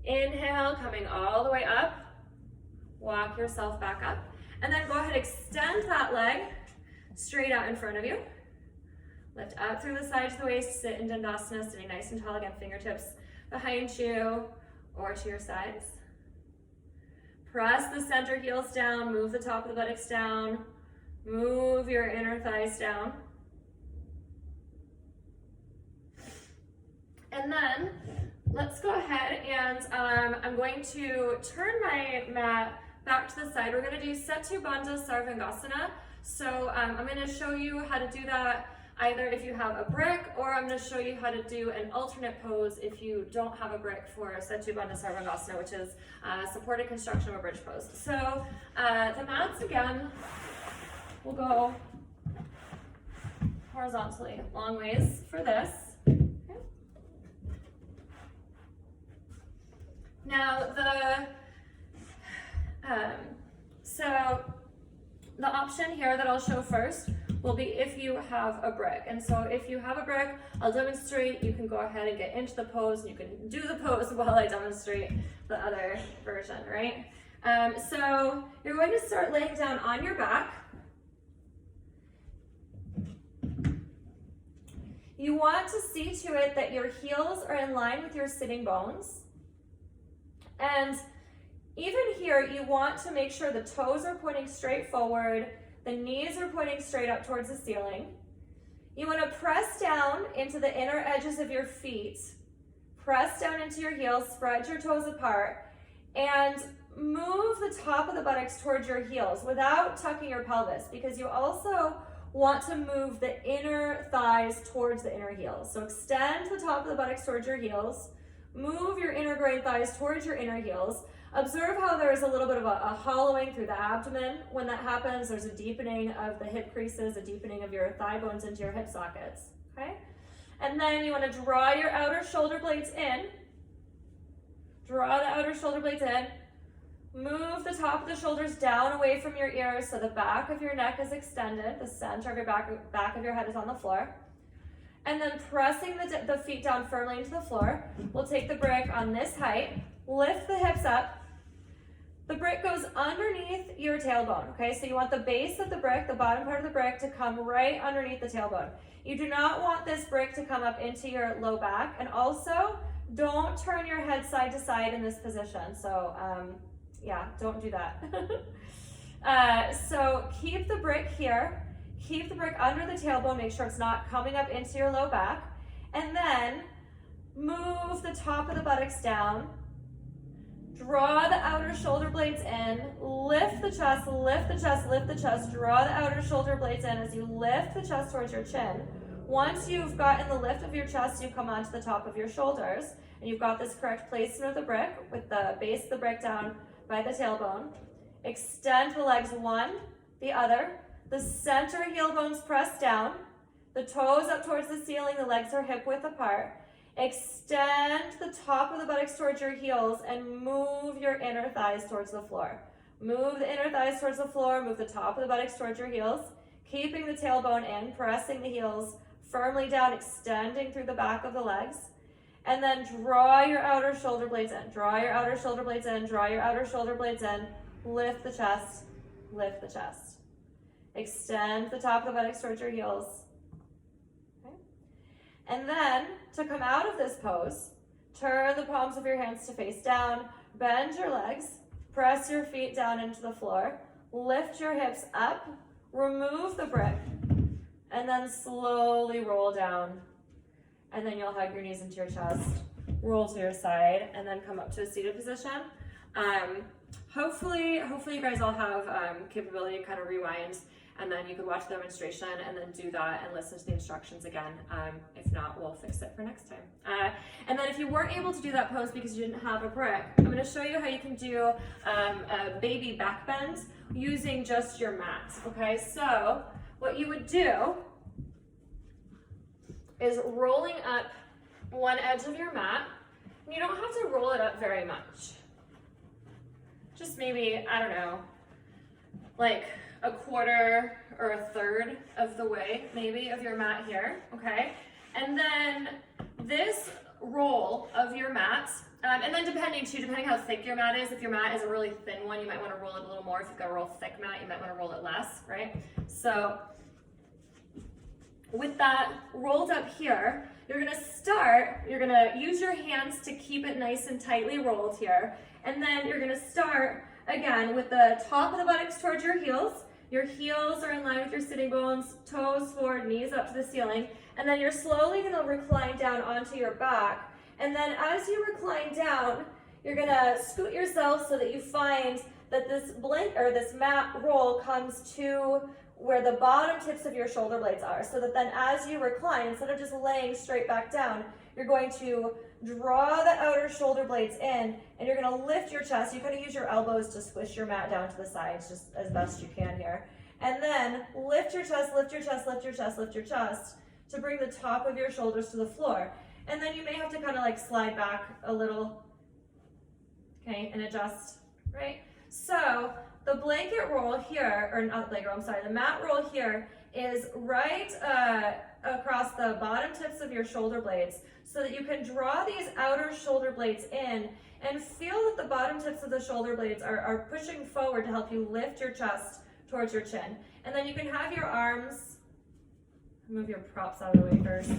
Inhale, coming all the way up. Walk yourself back up. And then go ahead, extend that leg straight out in front of you. Lift up through the sides of the waist, sit in Dandasana, sitting nice and tall again, fingertips behind you or to your sides. Press the center heels down, move the top of the buttocks down, move your inner thighs down. And then let's go ahead and I'm going to turn my mat back to the side. We're going to do Seth Banda Sarvangasana. So I'm going to show you how to do that either if you have a brick, or I'm going to show you how to do an alternate pose if you don't have a brick for Seth Banda Sarvangasana, which is supported construction of a bridge pose. So the mats again will go horizontally long ways for this. Now the option here that I'll show first will be if you have a brick. And so if you have a brick, I'll demonstrate. You can go ahead and get into the pose, and you can do the pose while I demonstrate the other version, right? So you're going to start laying down on your back. You want to see to it that your heels are in line with your sitting bones. And even here, you want to make sure the toes are pointing straight forward, the knees are pointing straight up towards the ceiling. You want to press down into the inner edges of your feet, press down into your heels, spread your toes apart, and move the top of the buttocks towards your heels without tucking your pelvis, because you also want to move the inner thighs towards the inner heels. So extend the top of the buttocks towards your heels. Move your inner groin thighs towards your inner heels. Observe how there's a little bit of a hollowing through the abdomen. When that happens, there's a deepening of the hip creases, a deepening of your thigh bones into your hip sockets, okay? And then you want to draw your outer shoulder blades in. Draw the outer shoulder blades in. Move the top of the shoulders down away from your ears so the back of your neck is extended. The center of your back of your head is on the floor. And then pressing the feet down firmly into the floor, we'll take the brick on this height, lift the hips up. The brick goes underneath your tailbone, okay? So you want the base of the brick, the bottom part of the brick, to come right underneath the tailbone. You do not want this brick to come up into your low back, and also don't turn your head side to side in this position. So yeah, don't do that. So keep the brick here. Keep the brick under the tailbone, make sure it's not coming up into your low back, and then move the top of the buttocks down, draw the outer shoulder blades in, lift the chest, lift the chest, lift the chest, draw the outer shoulder blades in as you lift the chest towards your chin. Once you've gotten the lift of your chest, you come onto the top of your shoulders, and you've got this correct placement of the brick with the base of the brick down by the tailbone. Extend the legs one, the other. The center heel bones press down, the toes up towards the ceiling, the legs are hip width apart. Extend the top of the buttocks towards your heels and move your inner thighs towards the floor. Move the inner thighs towards the floor, move the top of the buttocks towards your heels, keeping the tailbone in, pressing the heels firmly down, extending through the back of the legs. And then draw your outer shoulder blades in, draw your outer shoulder blades in, draw your outer shoulder blades in, lift the chest, lift the chest. Extend the top of the buttocks towards your heels. Okay. And then, to come out of this pose, turn the palms of your hands to face down, bend your legs, press your feet down into the floor, lift your hips up, remove the brick, and then slowly roll down. And then you'll hug your knees into your chest. roll to your side, and then come up to a seated position. Hopefully you guys all have capability to kind of rewind, and then you could watch the demonstration and then do that and listen to the instructions again. If not, we'll fix it for next time. And then if you weren't able to do that pose because you didn't have a brick, I'm going to show you how you can do a baby back bend using just your mat. Okay, so what you would do is rolling up one edge of your mat. You don't have to roll it up very much. Just maybe, I don't know, like a quarter or a third of the way, maybe, of your mat here, okay? And then this roll of your mat, and then depending how thick your mat is, if your mat is a really thin one, you might want to roll it a little more. If you've got a real thick mat, you might want to roll it less, right? So with that rolled up here, you're gonna use your hands to keep it nice and tightly rolled here. And then you're gonna start again with the top of the buttocks towards your heels. Your heels are in line with your sitting bones, toes forward, knees up to the ceiling. And then you're slowly gonna recline down onto your back. And then as you recline down, you're gonna scoot yourself so that you find that this mat roll comes to where the bottom tips of your shoulder blades are, so that then as you recline, instead of just laying straight back down, you're going to draw the outer shoulder blades in, and you're going to lift your chest. You kind of use your elbows to squish your mat down to the sides just as best you can here. And then lift your chest, lift your chest, lift your chest, lift your chest to bring the top of your shoulders to the floor. And then you may have to kind of like slide back a little, okay, and adjust, right? So the blanket roll here, or not the blanket roll, I'm sorry, the mat roll here is right across the bottom tips of your shoulder blades, so that you can draw these outer shoulder blades in and feel that the bottom tips of the shoulder blades are pushing forward to help you lift your chest towards your chin. And then you can have your arms, move your props out of the way first,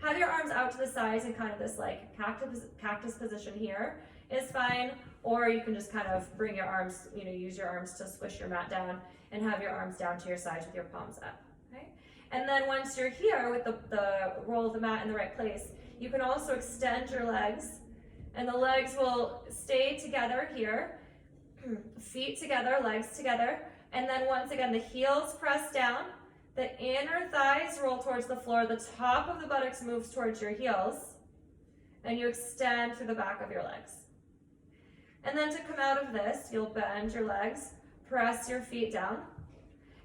have your arms out to the sides in kind of this like cactus position here is fine, or you can just kind of bring your arms, use your arms to squish your mat down and have your arms down to your sides with your palms up, okay? And then once you're here with the roll of the mat in the right place, you can also extend your legs, and the legs will stay together here, feet together, legs together, and then once again, the heels press down, the inner thighs roll towards the floor, the top of the buttocks moves towards your heels, and you extend through the back of your legs. And then to come out of this, you'll bend your legs, press your feet down,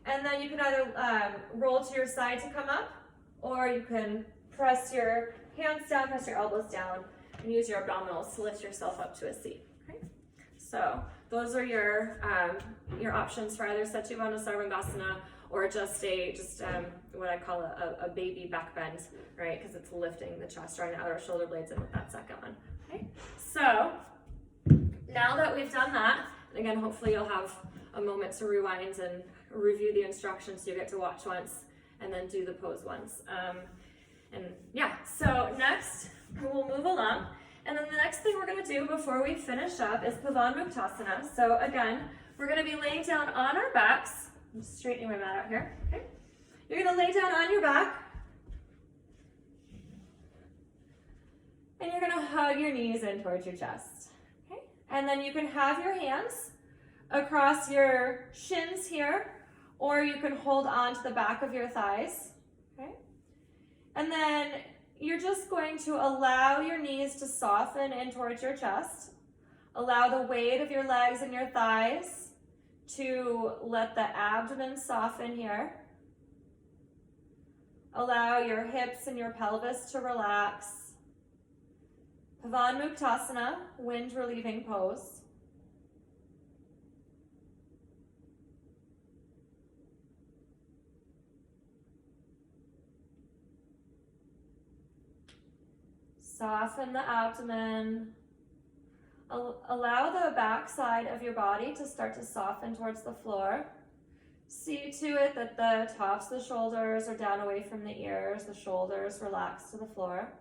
and then you can either roll to your side to come up, or you can press your hands down, press your elbows down, and use your abdominals to lift yourself up to a seat. Okay? So those are your options for either Seth Banda Sarvangasana or just what I call a baby back bend, right? Because it's lifting the chest, drawing the outer shoulder blades in with that second one. Okay? So now that we've done that, and again, hopefully you'll have a moment to rewind and review the instructions so you get to watch once and then do the pose once. And yeah, so next we'll move along. And then the next thing we're going to do before we finish up is Pavan Muktanasana. So again, we're going to be laying down on our backs. I'm straightening my mat out here. Okay. You're going to lay down on your back. And you're going to hug your knees in towards your chest. Okay. And then you can have your hands across your shins here, or you can hold on to the back of your thighs. Okay. And then you're just going to allow your knees to soften in towards your chest. Allow the weight of your legs and your thighs to let the abdomen soften here. Allow your hips and your pelvis to relax. Pavan Muktanasana, wind relieving pose. Soften the abdomen. Allow the back side of your body to start to soften towards the floor. See to it that the tops of the shoulders are down away from the ears, the shoulders relax to the floor.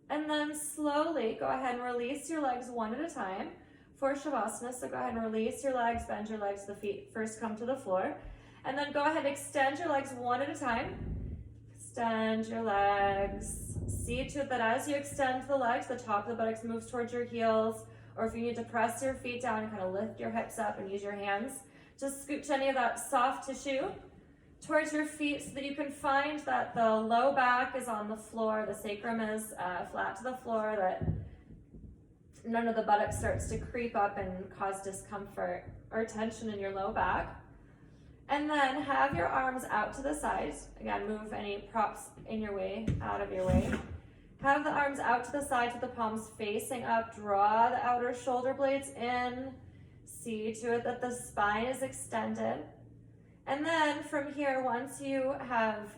And then slowly go ahead and release your legs one at a time for Savasana. So go ahead and release your legs, bend your legs, the feet first come to the floor. And then go ahead, extend your legs one at a time. Extend your legs. See to it that as you extend the legs, the top of the buttocks moves towards your heels, or if you need to press your feet down and kind of lift your hips up and use your hands, just scooch any of that soft tissue towards your feet so that you can find that the low back is on the floor, the sacrum is flat to the floor, that none of the buttocks starts to creep up and cause discomfort or tension in your low back. And then have your arms out to the sides. Again, move any props in your way, out of your way. Have the arms out to the sides with the palms facing up. Draw the outer shoulder blades in. See to it that the spine is extended. And then from here, once you have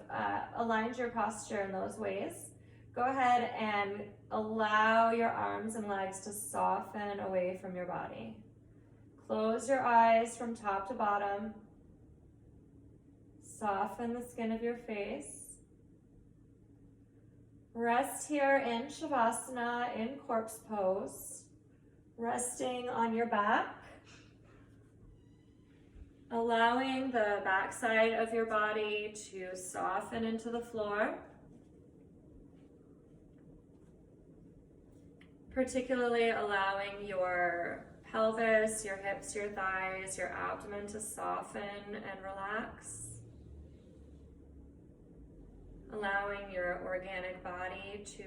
aligned your posture in those ways, go ahead and allow your arms and legs to soften away from your body. Close your eyes from top to bottom. Soften the skin of your face. Rest here in Shavasana, in corpse pose, resting on your back, allowing the backside of your body to soften into the floor, particularly allowing your pelvis, your hips, your thighs, your abdomen to soften and relax. Allowing your organic body to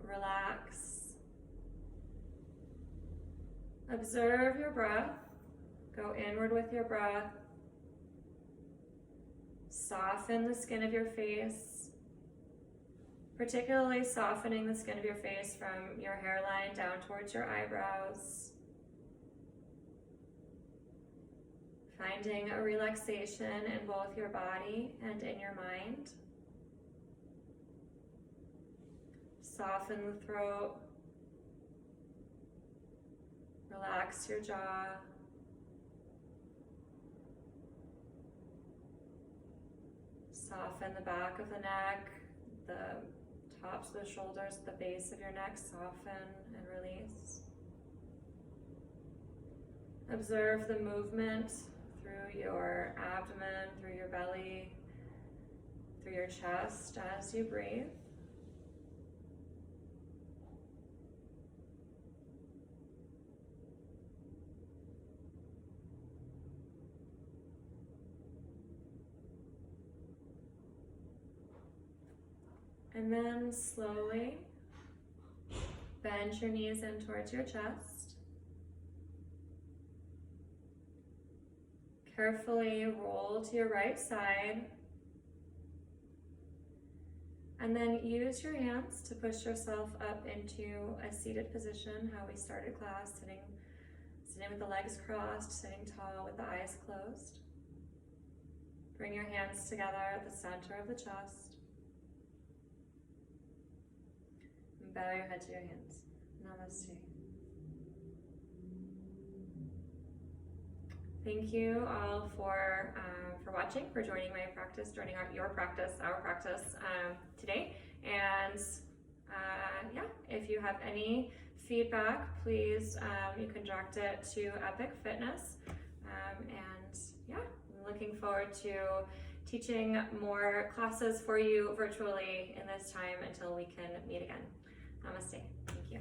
relax. Observe your breath. Go inward with your breath. Soften the skin of your face, particularly softening the skin of your face from your hairline down towards your eyebrows. Finding a relaxation in both your body and in your mind. Soften the throat. Relax your jaw. Soften the back of the neck, the tops of the shoulders, the base of your neck, soften and release. Observe the movement through your abdomen, through your belly, through your chest as you breathe. And then slowly bend your knees in towards your chest. Carefully roll to your right side. And then use your hands to push yourself up into a seated position, how we started class, sitting with the legs crossed, sitting tall with the eyes closed. Bring your hands together at the center of the chest. Bow your head to your hands. Namaste. Thank you all for watching, for joining my practice, joining our practice today. And yeah, if you have any feedback, please you can direct it to Epic Fitness. And yeah, I'm looking forward to teaching more classes for you virtually in this time until we can meet again. Namaste. Thank you.